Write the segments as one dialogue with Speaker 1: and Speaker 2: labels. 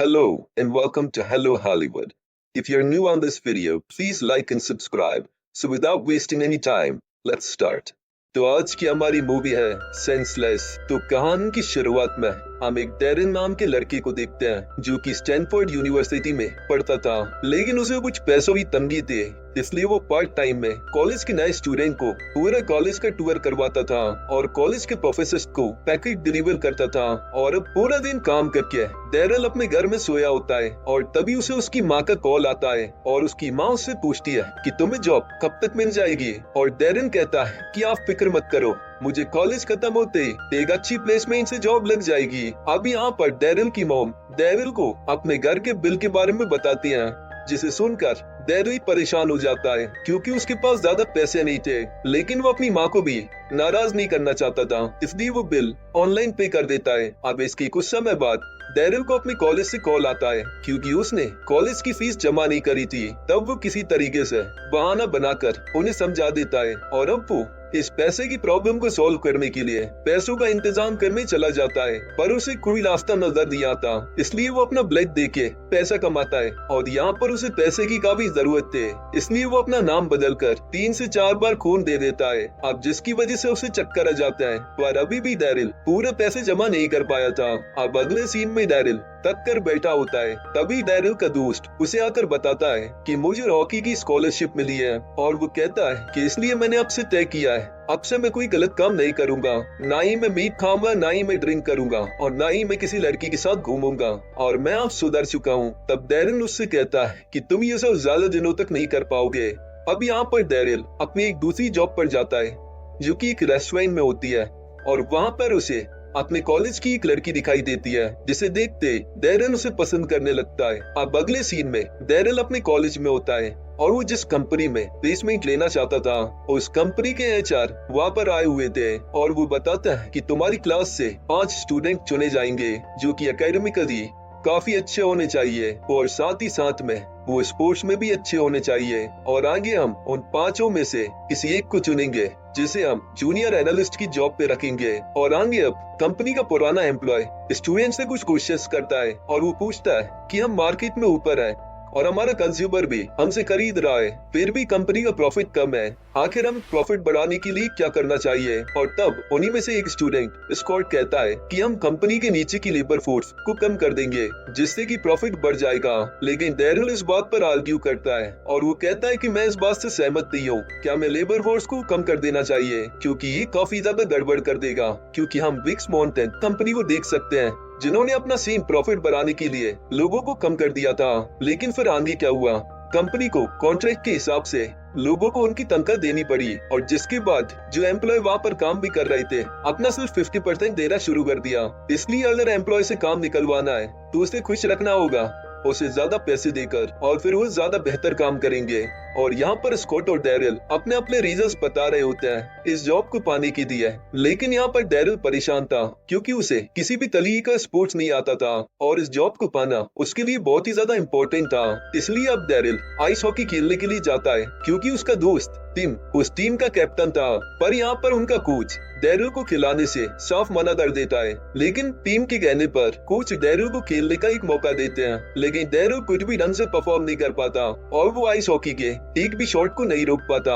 Speaker 1: Hello and welcome to Hello Hollywood. If you're new on this video, please like and subscribe. So without wasting any time, let's start. तो आज की हमारी movie है senseless. तो कहानी की शुरुआत में हम एक डेरिन नाम के लड़के को देखते हैं जो कि स्टैनफोर्ड यूनिवर्सिटी में पढ़ता था, लेकिन उसे कुछ पैसों की तंगी थी, इसलिए वो पार्ट टाइम में कॉलेज के नए स्टूडेंट को पूरे कॉलेज का टूर करवाता था और कॉलेज के प्रोफेसर को पैकेट डिलीवर करता था। और अब पूरा दिन काम करके डेरिल अपने घर में सोया होता है और तभी उसे उसकी माँ का कॉल आता है और उसकी माँ उससे पूछती है कि तुम्हें जॉब कब तक मिल जाएगी। और डेरिन कहता है कि आप फिक्र मत करो, मुझे कॉलेज खत्म होते एक अच्छी प्लेसमेंट से जॉब लग जाएगी। अब यहाँ पर डेरिल की मॉम डेरिल को अपने घर के बिल के बारे में बताती है, जिसे सुनकर डेरिल परेशान हो जाता है क्योंकि उसके पास ज्यादा पैसे नहीं थे, लेकिन वो अपनी माँ को भी नाराज नहीं करना चाहता था, इसलिए वो बिल ऑनलाइन पे कर देता है। अब इसके कुछ समय बाद डेरिल को अपने कॉलेज से कॉल आता है क्योंकि उसने कॉलेज की फीस जमा नहीं करी थी। तब वो किसी तरीके से बहाना बनाकर उन्हें समझा देता है और अब वो इस पैसे की प्रॉब्लम को सॉल्व करने के लिए पैसों का इंतजाम करने चला जाता है, पर उसे कोई रास्ता नजर नहीं आता, इसलिए वो अपना ब्लड देके पैसा कमाता है। और यहाँ पर उसे पैसे की काफी जरूरत थी, इसलिए वो अपना नाम बदलकर 3 से 4 बार खून दे देता है, अब जिसकी वजह से उसे चक्कर आ जाता है। पर अभी भी डेरिल पूरे पैसे जमा नहीं कर पाया था। अब अगले सीन में डेरिल तक कर बैठा होता है, तभी डेरिल का दोस्त उसे आकर बताता है कि मुझे हॉकी की स्कॉलरशिप मिली है, और वो कहता है कि इसलिए मैंने आपसे तय किया है अब से मैं कोई गलत काम नहीं करूंगा, ना ही मैं मीट खाऊंगा, ना ही मैं ड्रिंक करूंगा, और ना ही मैं किसी लड़की के साथ घूमूंगा, और मैं अब सुधर चुका हूँ। तब डेरिल उससे कहता है कि तुम ये सब ज्यादा दिनों तक नहीं कर पाओगे। अब यहाँ पर डेरिल अपनी एक दूसरी जॉब पर जाता है जो कि एक रेस्टोरेंट में होती है, और वहाँ पर उसे अपने कॉलेज की एक लड़की दिखाई देती है, जिसे देखते डेरिल उसे पसंद करने लगता है। अब अगले सीन में डेरिल अपने कॉलेज में होता है और वो जिस कंपनी में प्लेसमेंट लेना चाहता था उस कंपनी के एचआर वहाँ पर आए हुए थे, और वो बताता है कि तुम्हारी क्लास से 5 स्टूडेंट चुने जाएंगे जो कि एकेडमिकली काफी अच्छे होने चाहिए और साथ ही साथ में वो स्पोर्ट्स में भी अच्छे होने चाहिए, और आगे हम उन 5 में से किसी एक को चुनेंगे जिसे हम जूनियर एनालिस्ट की जॉब पे रखेंगे। और आगे अब कंपनी का पुराना एम्प्लॉय स्टूडेंट से कुछ क्वेश्चंस करता है और वो पूछता है कि हम मार्केट में ऊपर है और हमारा कंज्यूमर भी हमसे खरीद रहा है, फिर भी कंपनी का प्रॉफिट कम है, आखिर हम प्रॉफिट बढ़ाने के लिए क्या करना चाहिए। और तब उन्हीं में से एक स्टूडेंट स्कॉट कहता है कि हम कंपनी के नीचे की लेबर फोर्स को कम कर देंगे जिससे कि प्रॉफिट बढ़ जाएगा, लेकिन डेरिल इस बात पर आर्ग्यू करता है और वो कहता है कि मैं इस बात से सहमत नहीं हूँ, क्या मैं लेबर फोर्स को कम कर देना चाहिए क्योंकि ये काफी ज्यादा गड़बड़ कर देगा, क्योंकि हम विक्स माउंटेन कंपनी को देख सकते हैं जिन्होंने अपना सेम प्रॉफिट बढ़ाने के लिए लोगों को कम कर दिया था, लेकिन फिर आगे क्या हुआ, कंपनी को कॉन्ट्रैक्ट के हिसाब से लोगों को उनकी तनख्वाह देनी पड़ी, और जिसके बाद जो एम्प्लॉय वहाँ पर काम भी कर रहे थे अपना सिर्फ 50% देना शुरू कर दिया। इसलिए अगर एम्प्लॉय से काम निकलवाना है तो उसे खुश रखना होगा, उसे ज्यादा पैसे देकर, और फिर वो ज्यादा बेहतर काम करेंगे। और यहाँ पर स्कॉट और डेरिल अपने अपने रीजंस बता रहे होते हैं इस जॉब को पाने के लिए, लेकिन यहाँ पर डेरिल परेशान था क्योंकि उसे किसी भी तरीके का स्पोर्ट्स नहीं आता था और इस जॉब को पाना उसके लिए बहुत ही ज्यादा इम्पोर्टेंट था। इसलिए अब डेरिल आइस हॉकी खेलने के लिए जाता है क्योंकि उसका दोस्त टिम उस टीम का कैप्टन था, पर यहाँ पर उनका कोच डेरिल को खिलाने से साफ मना कर देता है, लेकिन टीम के कहने पर कोच डेरिल को खेलने का एक मौका देते हैं, लेकिन डेरिल कुछ भी ढंग से परफॉर्म नहीं कर पाता और वो आइस हॉकी के एक भी शॉट को नहीं रोक पाता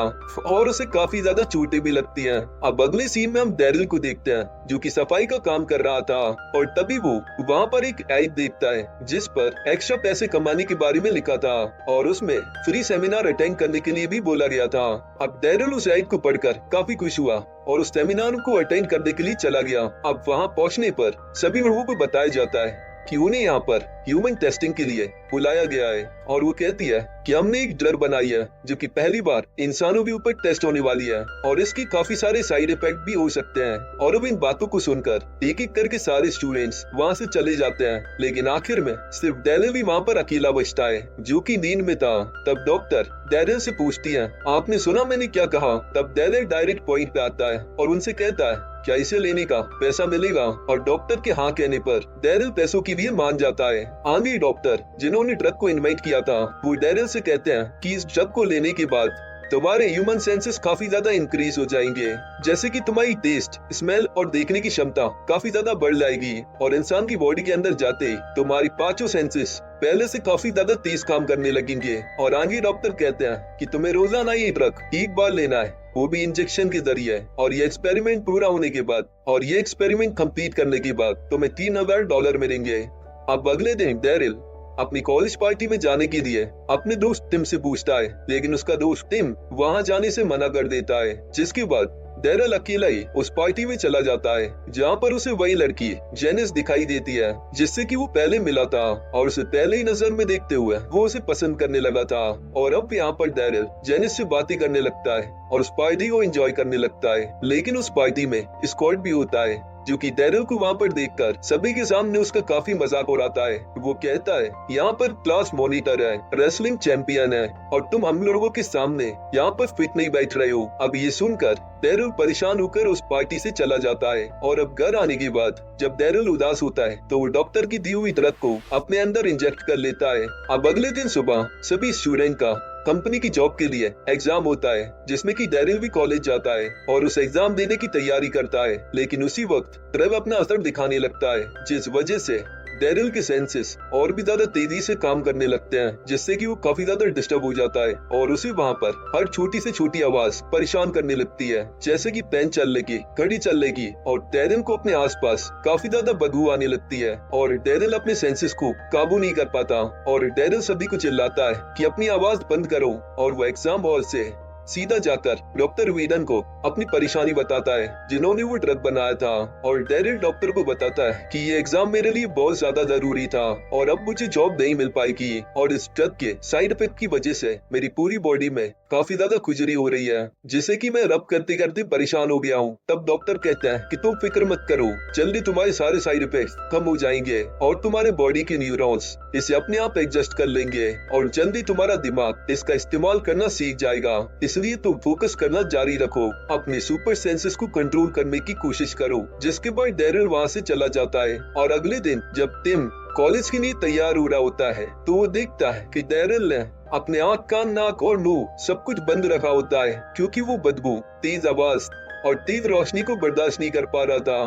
Speaker 1: और उसे काफी ज्यादा चोटें भी लगती हैं। अब अगले सीन में हम डेरिल को देखते हैं जो कि सफाई का काम कर रहा था, और तभी वो वहाँ पर एक एड देखता है जिस पर एक्स्ट्रा पैसे कमाने के बारे में लिखा था और उसमें फ्री सेमिनार अटेंड करने के लिए भी बोला गया था। अब डेरिल उस एड को पढ़कर काफी खुश हुआ और उस सेमिनार को अटेंड करने के लिए चला गया। अब वहाँ पहुँचने पर सभी लोगों को बताया जाता है कि उन्हें यहाँ पर ह्यूमन टेस्टिंग के लिए बुलाया गया है, और वो कहती है कि हमने एक ड्रग बनाई है जो कि पहली बार इंसानों के ऊपर टेस्ट होने वाली है और इसके काफी सारे साइड इफेक्ट भी हो सकते हैं। और अब इन बातों को सुनकर एक एक करके सारे स्टूडेंट्स वहाँ से चले जाते हैं, लेकिन आखिर में सिर्फ डेरिल भी वहाँ पर अकेला बचता है जो कि नींद में था। तब डॉक्टर डेरिल से पूछती है आपने सुना मैंने क्या कहा। तब डेरिल डायरेक्ट पॉइंट पे आता है और उनसे कहता है क्या इसे लेने का पैसा मिलेगा, और डॉक्टर के हाँ कहने पर डेरिल पैसों की भी मान जाता है। आगे डॉक्टर जिन्होंने ड्रग को इन्वाइट किया था वो डेरिल से कहते हैं कि इस ड्रग को लेने के बाद तुम्हारे ह्यूमन सेंसेस काफी ज्यादा इंक्रीज हो जाएंगे, जैसे कि तुम्हारी टेस्ट, स्मेल और देखने की क्षमता काफी ज्यादा बढ़ जाएगी। और इंसान की बॉडी के अंदर जाते ही तुम्हारी पांचों सेंसेस पहले से काफी ज्यादा तेज काम करने लगेंगे। और आगे डॉक्टर कहते हैं कि तुम्हें रोजाना ये ड्रग एक बार लेना है, वो भी इंजेक्शन के जरिए। और ये एक्सपेरिमेंट पूरा होने के बाद और ये एक्सपेरिमेंट कंप्लीट करने के बाद तुम्हें $3000 मिलेंगे। अब अगले दिन डेरिल अपनी कॉलेज पार्टी में जाने के लिए अपने दोस्त टिम से पूछता है, लेकिन उसका दोस्त टिम वहां जाने से मना कर देता है। जिसके बाद डेरिल अकेला ही उस पार्टी में चला जाता है, जहाँ पर उसे वही लड़की जेनिस दिखाई देती है जिससे कि वो पहले मिला था। और उसे पहले ही नजर में देखते हुए वो उसे पसंद करने लगा था। और अब यहाँ पर डेरिल जेनिस से बातें करने लगता है और उस पार्टी को एंजॉय करने लगता है। लेकिन उस पार्टी में स्कॉट भी होता है, जो कि डेरिल को वहाँ पर देखकर सभी के सामने उसका काफी मजाक उड़ाता है। वो कहता है, यहाँ पर क्लास मॉनिटर है, रेसलिंग चैंपियन है, और तुम हम लोगों के सामने यहाँ पर फिट नहीं बैठ रहे हो। अब ये सुनकर डेरिल परेशान होकर उस पार्टी से चला जाता है। और अब घर आने के बाद जब डेरिल उदास होता है तो वो डॉक्टर की दी हुई ड्रग को अपने अंदर इंजेक्ट कर लेता है। अब अगले दिन सुबह सभी स्टूडेंट का कंपनी की जॉब के लिए एग्जाम होता है, जिसमें कि डेरिल भी कॉलेज जाता है और उस एग्जाम देने की तैयारी करता है। लेकिन उसी वक्त ट्रेव अपना असर दिखाने लगता है, जिस वजह से डेरिल के सेंसेस और भी ज्यादा तेजी से काम करने लगते हैं, जिससे कि वो काफी ज्यादा डिस्टर्ब हो जाता है। और उसे वहाँ पर हर छोटी से छोटी आवाज परेशान करने लगती है, जैसे कि पेन चलने की, घड़ी चलने की। और डेरिल को अपने आसपास काफी ज्यादा बदबू आने लगती है और डेरिल अपने सेंसेस को काबू नहीं कर पाता। और डेरिल सभी को चिल्लाता है कि अपनी आवाज बंद करो। और वो एग्जाम हॉल से सीधा जाकर डॉक्टर वीडन को अपनी परेशानी बताता है, जिन्होंने वो ड्रग बनाया था। और डेरिल डॉक्टर को बताता है कि ये एग्जाम मेरे लिए बहुत ज्यादा जरूरी था और अब मुझे जॉब नहीं मिल पाएगी, और इस ड्रग के साइड इफेक्ट की वजह से मेरी पूरी बॉडी में काफी ज्यादा खुजली हो रही है, जिसे कि मैं रब करते करते परेशान हो गया हूँ। तब डॉक्टर कहता है कि तुम फिक्र मत करो, जल्दी तुम्हारे सारे साइड इफेक्ट कम हो जाएंगे और तुम्हारे बॉडी के न्यूरॉन्स इसे अपने आप एडजस्ट कर लेंगे और जल्दी तुम्हारा दिमाग इसका इस्तेमाल करना सीख जाएगा। इसलिए तुम फोकस करना जारी रखो, अपने सुपर सेंसेस को कंट्रोल करने की कोशिश करो। जिसके बाद डेरिल वहाँ से चला जाता है। और अगले दिन जब टिम कॉलेज के लिए तैयार हो रहा होता है तो वो देखता है कि डेरिल ने अपने आँख, कान, नाक और मुंह सब कुछ बंद रखा होता है, क्योंकि वो बदबू, तेज आवाज और तेज रोशनी को बर्दाश्त नहीं कर पा रहा था।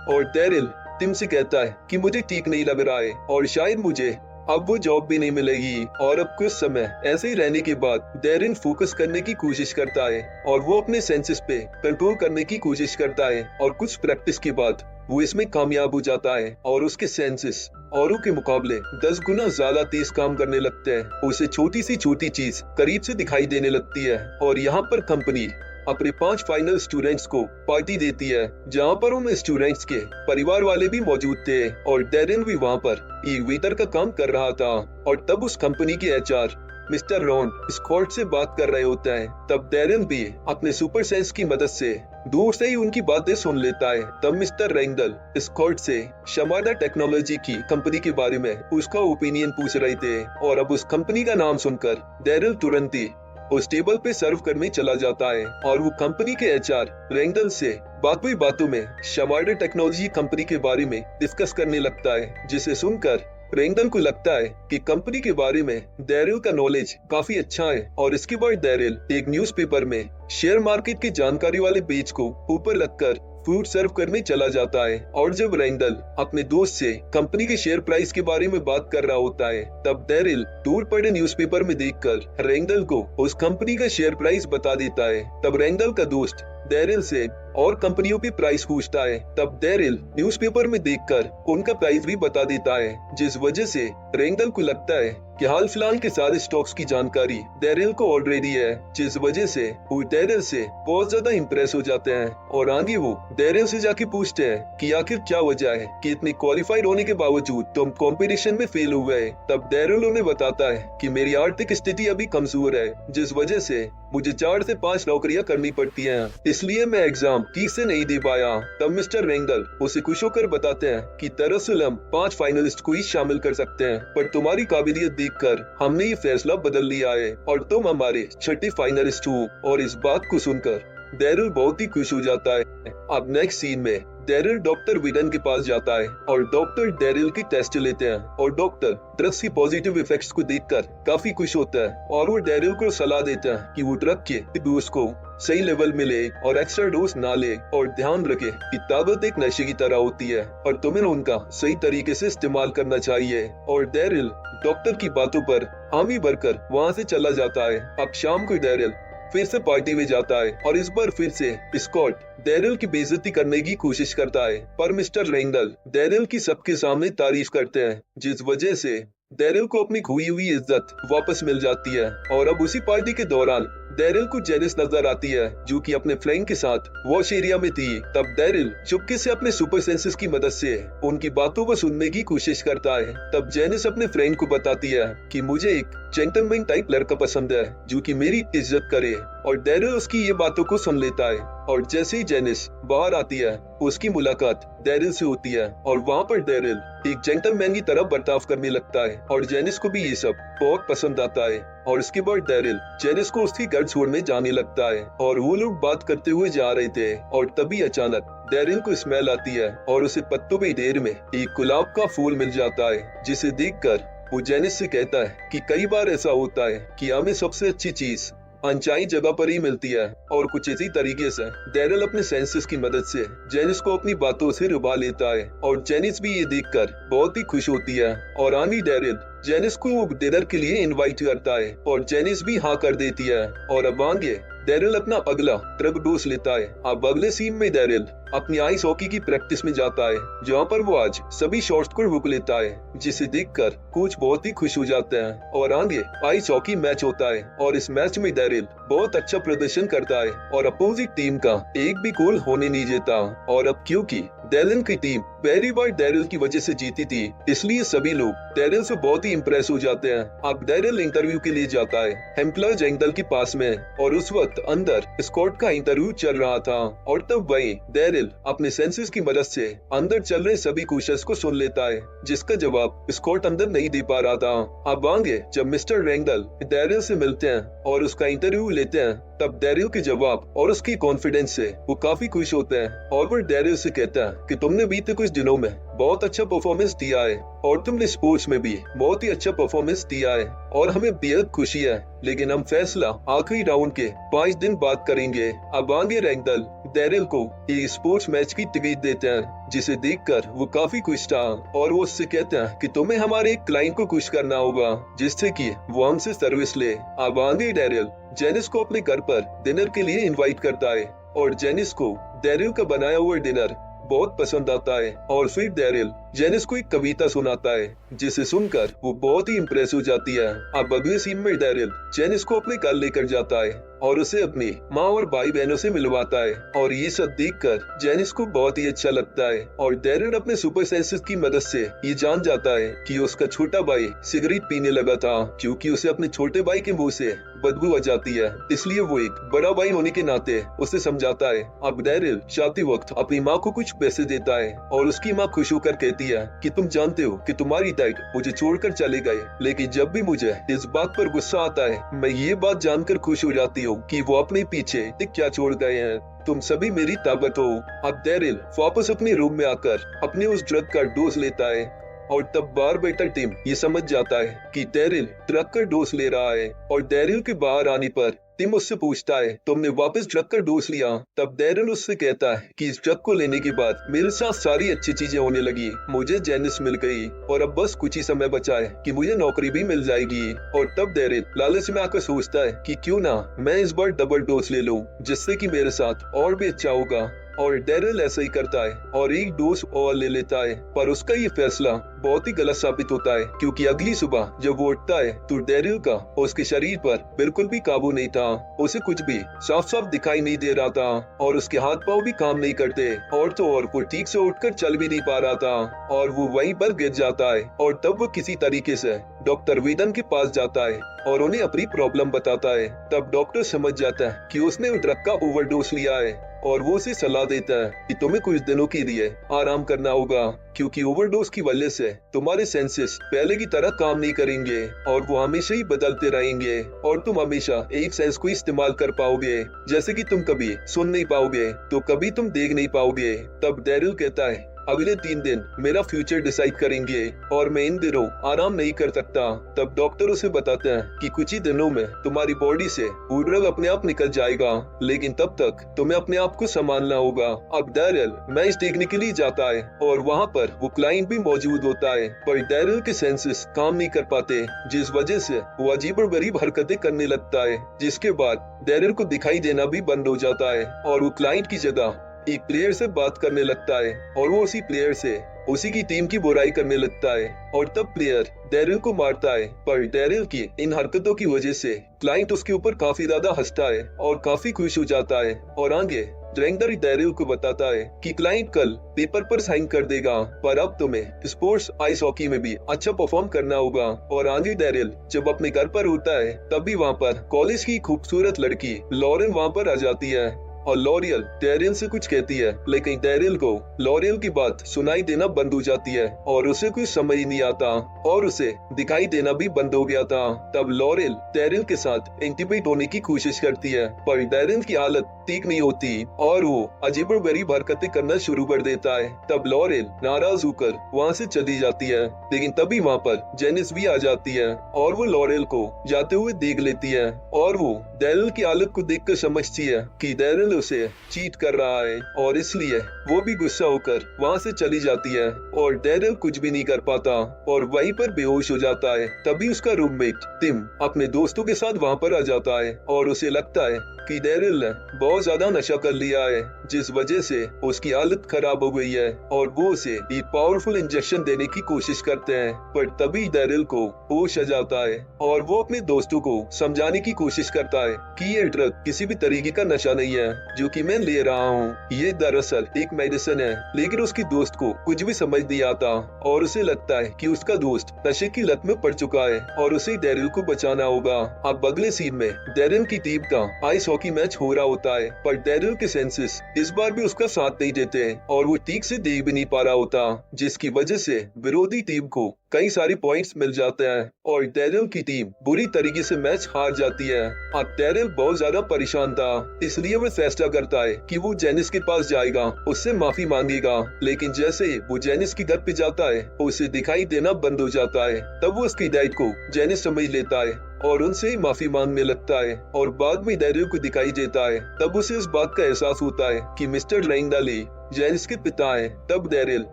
Speaker 1: और डेरिल टिम से कहता है कि मुझे ठीक नहीं लग रहा है और शायद मुझे अब वो जॉब भी नहीं मिलेगी। और अब कुछ समय ऐसे ही रहने के बाद डेरिल फोकस करने की कोशिश करता है और वो अपने सेंसेस पे कंट्रोल करने की कोशिश करता है। और कुछ प्रैक्टिस के बाद वो इसमें कामयाब हो जाता है और उसके सेंसेस औरों के मुकाबले 10 गुना ज्यादा तेज काम करने लगते हैं। उसे छोटी सी छोटी चीज करीब से दिखाई देने लगती है। और यहाँ पर कंपनी अपने 5 फाइनल स्टूडेंट्स को पार्टी देती है, जहाँ पर उन स्टूडेंट्स के परिवार वाले भी मौजूद थे। और डेरिल भी वहाँ पर एक वेटर का काम कर रहा था। और तब उस कंपनी के एचआर मिस्टर रॉन स्कॉट से बात कर रहे होता है। तब डेरिल भी अपने सुपर सेंस की मदद से दूर से ही उनकी बातें सुन लेता है। तब मिस्टर रेंडल स्कॉट से शमाडा टेक्नोलॉजी की कंपनी के बारे में उसका ओपिनियन पूछ रहे थे। और अब उस कंपनी का नाम सुनकर डेरिल तुरंत ही उस टेबल पे सर्व करने चला जाता है। और वो कंपनी के एचआर रेंडल से बातों में शमाडा टेक्नोलॉजी कंपनी के बारे में डिस्कस करने लगता है, जिसे सुनकर रेंडल को लगता है कि कंपनी के बारे में डेरिल का नॉलेज काफी अच्छा है। और इसके बाद डेरिल एक न्यूज़पेपर में शेयर मार्केट की जानकारी वाले पेज को ऊपर रखकर फूड सर्व करने चला जाता है। और जब रेंडल अपने दोस्त से कंपनी के शेयर प्राइस के बारे में बात कर रहा होता है, तब डेरिल दूर पड़े न्यूज़पेपर में देखकर रेंडल को उस कंपनी का शेयर प्राइस बता देता है। तब रेंडल का दोस्त डेरिल से और कंपनियों पे प्राइस पूछता है। तब डेरिल न्यूज़पेपर में देखकर उनका प्राइस भी बता देता है, जिस वजह से रेंडल को लगता है कि हाल फिलहाल के सारे स्टॉक्स की जानकारी डेरिल को ऑलरेडी है, जिस वजह से वो डेरिल से बहुत ज्यादा इम्प्रेस हो जाते हैं। और आगे वो डेरिल से जाके पूछते हैं कि आखिर क्या वजह है कि इतने क्वालिफाइड होने के बावजूद तुम कंपटीशन में फेल हुए। तब डेरिल उन्हें बताता है कि मेरी आर्थिक स्थिति अभी कमजोर है, जिस वजह से मुझे 4 से 5 नौकरियां करनी पड़ती हैं, इसलिए मैं एग्जाम ठीक से नहीं दे पाया। तब मिस्टर रेंडल उसे खुश होकर बताते हैं कि दरअसल हम 5 फाइनलिस्ट को ही शामिल कर सकते हैं, पर तुम्हारी काबिलियत देखकर हमने ये फैसला बदल लिया है और तुम हमारे 6ठे फाइनलिस्ट हो। और इस बात को सुनकर डेरिल बहुत ही खुश हो जाता है। अब नेक्स्ट सीन में डेरिल डॉक्टर वीडन के पास जाता है और डॉक्टर डेरिल की टेस्ट लेते हैं और डॉक्टर ड्रग्स की पॉजिटिव इफेक्ट्स को देखकर काफी खुश होता है और वो डेरिल को सलाह देता है कि वो ड्रग के डोज को सही लेवल में ले और एक्स्ट्रा डोज ना ले और ध्यान रखे कि ताकत एक नशे की तरह होती है और तुम्हें उनका सही तरीके से इस्तेमाल करना चाहिए। और डेरिल डॉक्टर की बातों पर हामी भरकर वहाँ से चला जाता है। अब शाम को डेरिल फिर से पार्टी में जाता है और इस बार फिर से स्कॉट डेरिल की बेइज्जती करने की कोशिश करता है, पर मिस्टर रेंगल डेरिल की सबके सामने तारीफ करते हैं, जिस वजह से डेरिल को अपनी खोई हुई इज्जत वापस मिल जाती है। और अब उसी पार्टी के दौरान डेरिल को जेनिस नजर आती है जो कि अपने फ्रेंड के साथ वॉश एरिया में थी। तब डेरिल चुपके से अपने सुपर सेंसेस की मदद से उनकी बातों को सुनने की कोशिश करता है। तब जेनिस अपने फ्रेंड को बताती है कि मुझे एक जेंटलमैन टाइप लड़का पसंद है जो कि मेरी इज्जत करे, और डेरिल उसकी ये बातों को सुन लेता है। और जैसे ही जेनिस बाहर आती है उसकी मुलाकात डेरिल से होती है और वहाँ पर डेरिल एक जेंटलमैन की तरह बर्ताव करने लगता है और जेनिस को भी ये सब बहुत पसंद आता है। और इसके बाद डेरिल जेनिस को उसकी घर छोड़ने जाने लगता है और वो लोग बात करते हुए जा रहे थे और तभी अचानक डेरिल को स्मेल आती है और उसे पत्तों की ढेर में एक गुलाब का फूल मिल जाता है, जिसे देखकर वो जेनिस से कहता है कि कई बार ऐसा होता है कि हमें सबसे अच्छी चीज अनचाही जगह पर ही मिलती है। और कुछ इसी तरीके से डेरिल अपने सेंसेस की मदद से जेनिस को अपनी बातों से रुबा लेता है और जेनिस भी ये देखकर बहुत ही खुश होती है। और आनी डेरिल जेनिस को डिनर के लिए इनवाइट करता है और जेनिस भी हाँ कर देती है। और अब आगे डेरिल अपना अगला ड्रग डोज लेता है। अब अगले सीन में डेरिल अपनी आइस हॉकी की प्रैक्टिस में जाता है जहाँ पर वो आज सभी शॉट्स को रोक लेता है, जिसे देखकर कोच बहुत ही खुश हो जाते हैं। और आगे आइस हॉकी मैच होता है और इस मैच में डेरिल बहुत अच्छा प्रदर्शन करता है और अपोजिट टीम का एक भी गोल होने नहीं देता। और अब क्योंकि डेरिल की टीम पहली बार डेरिल की वजह से जीती थी, इसलिए सभी लोग डेरिल से बहुत ही इम्प्रेस हो जाते हैं। अब डेरिल इंटरव्यू के लिए जाता है हेम्पलर जंगल के पास में और उस वक्त अंदर स्कॉट का इंटरव्यू चल रहा था। और तब वही डेरिल अपने सेंसेस की मदद से अंदर चल रहे सभी क्वेश्चंस को सुन लेता है, जिसका जवाब स्कॉट अंदर नहीं दे पा रहा था। अब आगे जब मिस्टर रेंगल डेरिल से मिलते हैं और उसका इंटरव्यू लेते हैं, तब डेरिल के जवाब और उसकी कॉन्फिडेंस से वो काफी खुश होते हैं और वो डेरिल से कहता है कि तुमने बीते कुछ दिनों में बहुत अच्छा परफॉर्मेंस दिया है और तुमने स्पोर्ट्स में भी बहुत ही अच्छा परफॉर्मेंस दिया है और हमें बेहद खुशी है, लेकिन हम फैसला आखिरी राउंड के 5 दिन बाद करेंगे। अब आगे रेंगल डेरिल को एक स्पोर्ट्स मैच की टिकट देते हैं, जिसे देखकर वो काफी खुश था और वो उससे कहता है कि तुम्हें हमारे एक क्लाइंट को खुश करना होगा जिससे कि वो हमसे सर्विस ले। अब आगे डेरिल जेनिस को अपने घर पर डिनर के लिए इनवाइट करता है और जेनिस को डेरिल का बनाया हुआ डिनर बहुत पसंद आता है। और फिर डेरिल जेनिस को एक कविता सुनाता है, जिसे सुनकर वो बहुत ही इम्प्रेस हो जाती है। अब अगले सीन में डेरिल जेनिस को अपने घर लेकर जाता है और उसे अपनी माँ और भाई बहनों से मिलवाता है और ये सब देखकर जेनिस को बहुत ही अच्छा लगता है। और डेरिल अपने सुपर सेंसेस की मदद से ये जान जाता है कि उसका छोटा भाई सिगरेट पीने लगा था, क्योंकि उसे अपने छोटे भाई के मुंह से बदबू आ जाती है, इसलिए वो एक बड़ा भाई होने के नाते उसे समझाता है। अब डेरिल शादी वक्त अपनी माँ को कुछ पैसे देता है और उसकी माँ खुश होकर कहती है कि तुम जानते हो कि तुम्हारी डैड मुझे छोड़कर चले गए, लेकिन जब भी मुझे इस बात पर गुस्सा आता है मैं ये बात जानकर खुश हो जाती हूँ कि वो अपने पीछे क्या छोड़ गए हैं। तुम सभी मेरी ताकत हो। अब डेरिल वापस अपने रूम में आकर अपने उस ड्रग का डोज लेता है और तब बार बेटर टीम ये समझ जाता है कि डेरिल ड्रग का डोज ले रहा है। और डेरिल के बाहर आने पर टिम उससे पूछता है तुमने वापस ड्रग का डोज लिया? तब डेरिल उससे कहता है कि इस ड्रग को लेने के बाद मेरे साथ सारी अच्छी चीजें होने लगी, मुझे जेनिस मिल गई और अब बस कुछ ही समय बचा है कि मुझे नौकरी भी मिल जाएगी। और तब डेरिल लालच में आकर सोचता है कि क्यों ना मैं इस बार डबल डोज ले लूं, जिससे कि मेरे साथ और भी अच्छा होगा। और डेरिल ऐसा ही करता है और एक डोज और ले लेता है, पर उसका ये फैसला बहुत ही गलत साबित होता है, क्योंकि अगली सुबह जब वो उठता है तो डेरिल का उसके शरीर पर बिल्कुल भी काबू नहीं था। उसे कुछ भी साफ साफ दिखाई नहीं दे रहा था और उसके हाथ पाँव भी काम नहीं करते और तो और वो ठीक से उठकर चल भी नहीं पा रहा था और वो वहीं पर गिर जाता है। और तब वो किसी तरीके से डॉक्टर वीडन के पास जाता है और उन्हें अपनी प्रॉब्लम बताता है। तब डॉक्टर समझ जाता है कि उसने ड्रग का ओवरडोज लिया है और वो उसे सलाह देता है कि तुम्हें कुछ दिनों के लिए आराम करना होगा, क्योंकि ओवरडोज की वजह से तुम्हारे सेंसेस पहले की तरह काम नहीं करेंगे और वो हमेशा ही बदलते रहेंगे और तुम हमेशा एक सेंस को इस्तेमाल कर पाओगे, जैसे कि तुम कभी सुन नहीं पाओगे तो कभी तुम देख नहीं पाओगे। तब डैरिल कहता है, अगले 3 दिन मेरा फ्यूचर डिसाइड करेंगे और मैं इन दिनों आराम नहीं कर सकता। तब डॉक्टर उसे बताते हैं कि कुछ ही दिनों में तुम्हारी बॉडी से वो ड्रग अपने आप निकल जाएगा, लेकिन तब तक तुम्हें अपने आप को संभालना होगा। अब डैरिल मैच देखने के लिए जाता है और वहाँ पर वो क्लाइंट भी मौजूद होता है, पर डैरिल के सेंसेस काम नहीं कर पाते, जिस वजह से वो अजीबोगरीब हरकतें करने लगता है। जिसके बाद डैरिल को दिखाई देना भी बंद हो जाता है और वो क्लाइंट की जगह एक प्लेयर से बात करने लगता है और वो उसी प्लेयर से उसी की टीम की बुराई करने लगता है और तब प्लेयर डैरिल को मारता है। पर डैरिल की इन हरकतों की वजह से क्लाइंट उसके ऊपर काफी ज्यादा हंसता है और काफी खुश हो जाता है और आगे ड्रेंगर डैरिल को बताता है कि क्लाइंट कल पेपर पर साइन कर देगा, पर अब तुम्हें स्पोर्ट्स आइस हॉकी में भी अच्छा परफॉर्म करना होगा। और आगे डैरिल जब अपने घर पर होता है तभी वहाँ पर कॉलेज की खूबसूरत लड़की लॉरेन वहाँ पर आ जाती है और लॉरियल डैरिल से कुछ कहती है, लेकिन डैरिल को लॉरियल की बात सुनाई देना बंद हो जाती है और उसे कुछ समझ नहीं आता और उसे दिखाई देना भी बंद हो गया था। तब लॉरियल डैरिल के साथ इंटीमेट होने की कोशिश करती है, पर डैरिल की हालत ठीक नहीं होती और वो अजीबोगरीब हरकतें करना शुरू कर देता है। तब लॉरियल नाराज होकर वहाँ से चली जाती है, लेकिन तभी वहाँ पर जेनिस भी आ जाती है और वो लॉरियल को जाते हुए देख लेती है और वो डैरिल की हालत को देखकर समझती है कि डैरिल उसे चीट कर रहा है और इसलिए वो भी गुस्सा होकर वहाँ से चली जाती है और डैरिल कुछ भी नहीं कर पाता और वहीं पर बेहोश हो जाता है। तभी उसका रूममेट टिम अपने दोस्तों के साथ वहाँ पर आ जाता है और उसे लगता है कि डैरिल ने बहुत ज्यादा नशा कर लिया है, जिस वजह से उसकी हालत खराब हो गई है और वो उसे एक पावरफुल इंजेक्शन देने की कोशिश करते हैं। पर तभी डैरिल को होश आ जाता है और वो अपने दोस्तों को समझाने की कोशिश करता है कि ये ड्रग किसी भी तरीके का नशा नहीं है जो कि मैं ले रहा हूँ, ये दरअसल एक मेडिसिन है। लेकिन उसकी दोस्त को कुछ भी समझ नहीं आता और उसे लगता है कि उसका दोस्त नशे की लत में पड़ चुका है और उसे डैरिल को बचाना होगा। अब अगले सीन में डैरिल की टीम का आइस हॉकी मैच हो रहा होता है, पर डैरिल के सेंसेस इस बार भी उसका साथ नहीं देते और वो ठीक से देख भी नहीं पा रहा होता, जिसकी वजह से विरोधी टीम को कई सारे पॉइंट्स मिल जाते हैं और डैरिल की टीम बुरी तरीके से मैच हार जाती है। अब डैरिल बहुत ज्यादा परेशान था, इसलिए वो फैसला करता है कि वो जेनिस के पास जाएगा, उससे माफी मांगेगा। लेकिन जैसे ही वो जेनिस के घर पे जाता है उसे दिखाई देना बंद हो जाता है। तब वो उसकी डाइट को जेनिस समझ लेता है और उनसे ही माफी मांगने लगता है और बाद में डैरिल को दिखाई देता है। तब उसे इस बात का एहसास होता है कि मिस्टर लैंगडाली जेनिस के पिता हैं। तब डैरिल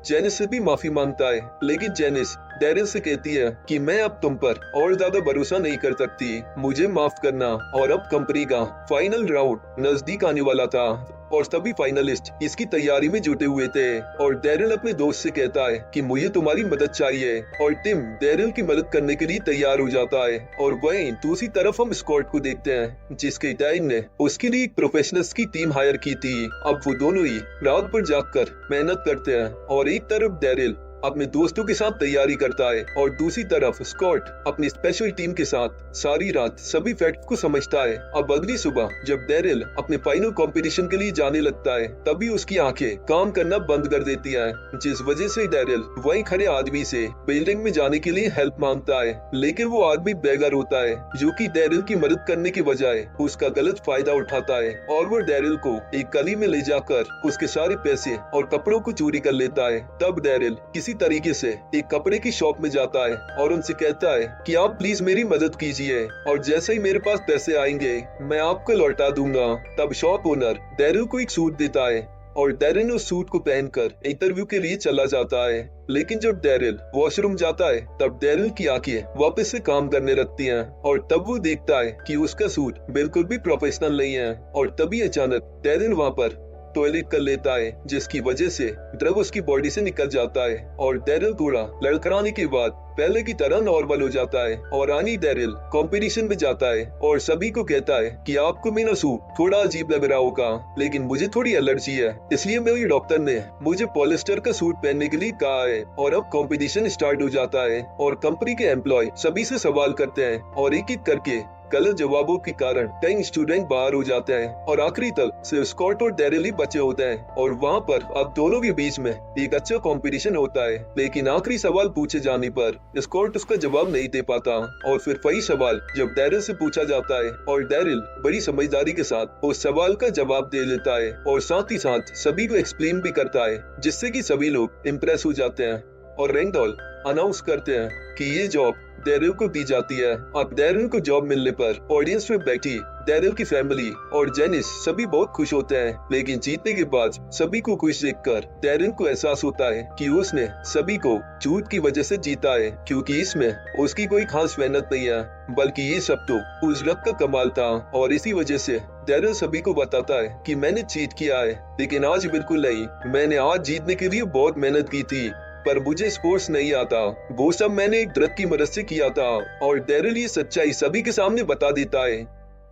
Speaker 1: जेनिस से भी माफी मांगता है, लेकिन जेनिस डैरिल से कहती है कि मैं अब तुम पर और ज्यादा भरोसा नहीं कर सकती, मुझे माफ करना। और अब कंपनी का फाइनल राउंड नजदीक आने वाला था और सभी फाइनलिस्ट इसकी तैयारी में जुटे हुए थे और डैरिल अपने दोस्त से कहता है कि मुझे तुम्हारी मदद चाहिए और टिम डैरिल की मदद करने के लिए तैयार हो जाता है। और वहीं दूसरी तरफ हम स्कॉट को देखते हैं, जिसके डैड ने उसके लिए एक प्रोफेशनल्स की टीम हायर की थी। अब वो दोनों ही रात पर जाकर मेहनत करते हैं और एक तरफ डैरिल अपने दोस्तों के साथ तैयारी करता है और दूसरी तरफ स्कॉट अपनी स्पेशल टीम के साथ सारी रात सभी फैक्ट को समझता है। अब अगली सुबह जब डैरिल अपने फाइनल कंपटीशन के लिए जाने लगता है तभी उसकी आंखें काम करना बंद कर देती हैं, जिस वजह से डैरिल वहीं खड़े आदमी से बिल्डिंग में जाने के लिए हेल्प मांगता है। लेकिन वो आदमी बेगर होता है जो कि डैरिल की मदद करने के बजाय उसका गलत फायदा उठाता है और वो डैरिल को एक गली में ले जाकर उसके सारे पैसे और कपड़ों को चोरी कर लेता है। तब डैरिल किसी तरीके से एक कपड़े की शॉप में जाता है और उनसे कहता है कि आप प्लीज मेरी मदद कीजिए और जैसे ही मेरे पास पैसे आएंगे मैं आपको लौटा दूंगा। तब शॉप ओनर डैरिल को एक सूट देता है और डैरिल उस सूट को पहनकर इंटरव्यू के लिए चला जाता है। लेकिन जब डैरिल वॉशरूम जाता है तब डैरिल की आंखें वापस से काम करने लगती हैं और तब वो देखता है कि उसका सूट बिल्कुल भी प्रोफेशनल नहीं है और तभी अचानक डैरिल वहाँ पर टॉयलेट कर लेता है, जिसकी वजह से ड्रग उसकी बॉडी से निकल जाता है और डैरिल थोड़ा लड़खड़ाने के बाद पहले की तरह नॉर्मल हो जाता है। और आनी डैरिल कंपटीशन में जाता है और सभी को कहता है कि आपको मेरा सूट थोड़ा अजीब लग रहा होगा, लेकिन मुझे थोड़ी एलर्जी है, इसलिए मेरी डॉक्टर ने मुझे पॉलिस्टर का सूट पहनने के लिए कहा है। और अब कंपटीशन स्टार्ट हो जाता है और कंपनी के एम्प्लॉय सभी से सवाल करते हैं और एक एक करके गलत जवाबों के कारण कई स्टूडेंट बाहर हो जाते हैं और आखिरी तक सिर्फ स्कॉट और डैरिल ही बचे होते हैं और वहाँ पर अब दोनों के बीच में एक अच्छा कंपटीशन होता है। लेकिन आखिरी सवाल पूछे जाने पर स्कॉट उसका जवाब नहीं दे पाता और फिर वही सवाल जब डैरिल से पूछा जाता है और डैरिल बड़ी समझदारी के साथ उस सवाल का जवाब दे लेता है और साथ ही साथ सभी को एक्सप्लेन भी करता है, जिससे कि सभी लोग इम्प्रेस हो जाते हैं और रैंडॉल अनाउंस करते हैं कि ये जॉब डैरिल को दी जाती है। अब डैरिल को जॉब मिलने पर ऑडियंस में बैठी डैरिल की फैमिली और जेनिस सभी बहुत खुश होते हैं, लेकिन जीतने के बाद सभी को खुश देखकर डैरिल को एहसास होता है कि उसने सभी को झूठ की वजह से जीता है, क्योंकि इसमें उसकी कोई खास मेहनत नहीं है, बल्कि ये सब तो उस लक का कमाल था। और इसी वजह से डैरिल सभी को बताता है कि मैंने चीट किया है, लेकिन आज बिल्कुल नहीं, मैंने आज जीतने के लिए बहुत मेहनत की थी, पर मुझे स्पोर्ट्स नहीं आता, वो सब मैंने एक ड्रग की मदद से किया था। और डैरिल ये सच्चाई सभी के सामने बता देता है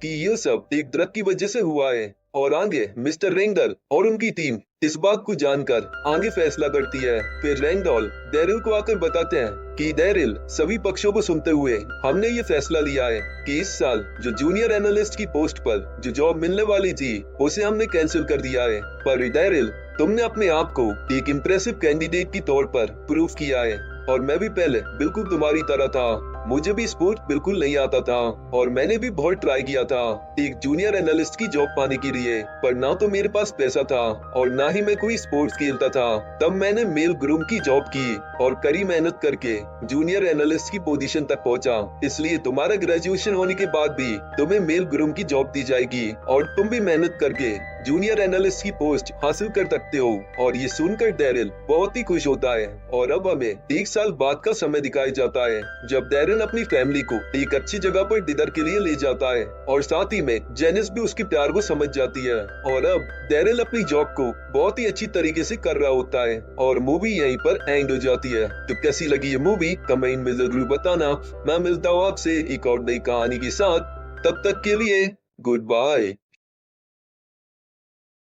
Speaker 1: कि ये सब एक ड्रग की वजह से हुआ है। और आगे मिस्टर रैंडल और उनकी टीम इस बात को जानकर आगे फैसला करती है। फिर रैंडल डैरिल को आकर बताते हैं कि डैरिल, सभी पक्षों को सुनते हुए हमने ये फैसला लिया है कि इस साल जो जूनियर एनालिस्ट की पोस्ट पर जो जॉब मिलने वाली थी उसे हमने कैंसिल कर दिया है। पर डैरिल, तुमने अपने आप को एक इम्प्रेसिव कैंडिडेट के तौर पर प्रूव किया है और मैं भी पहले बिल्कुल तुम्हारी तरह था, मुझे भी स्पोर्ट बिल्कुल नहीं आता था और मैंने भी बहुत ट्राई किया था एक जूनियर एनालिस्ट की जॉब पाने के लिए, पर ना तो मेरे पास पैसा था और ना ही मैं कोई स्पोर्ट्स खेलता था। तब मैंने मेल ग्रूम की जॉब की और कड़ी मेहनत करके जूनियर एनालिस्ट की पोजीशन तक पहुंचा। इसलिए तुम्हारा ग्रेजुएशन होने के बाद भी तुम्हें मेल ग्रूम की जॉब दी जाएगी और तुम भी मेहनत करके जूनियर एनालिस्ट की पोस्ट हासिल कर सकते हो। और ये सुनकर डैरिल बहुत ही खुश होता है और अब हमें 1 साल बाद का समय दिखाया जाता है जब डैरिल अपनी फैमिली को एक अच्छी जगह पर डिनर के लिए ले जाता है और साथ ही में जेनिस भी उसके प्यार को समझ जाती है। और अब डैरिल अपनी जॉब को बहुत ही अच्छी तरीके से कर रहा होता है और मूवी यहीं पर एंड हो जाती है। तो कैसी लगी ये मूवी कमेंट में जरूर बताना। मैं मिलता हूँ आपसे एक और नई कहानी के साथ, तब तक के लिए गुड बाय।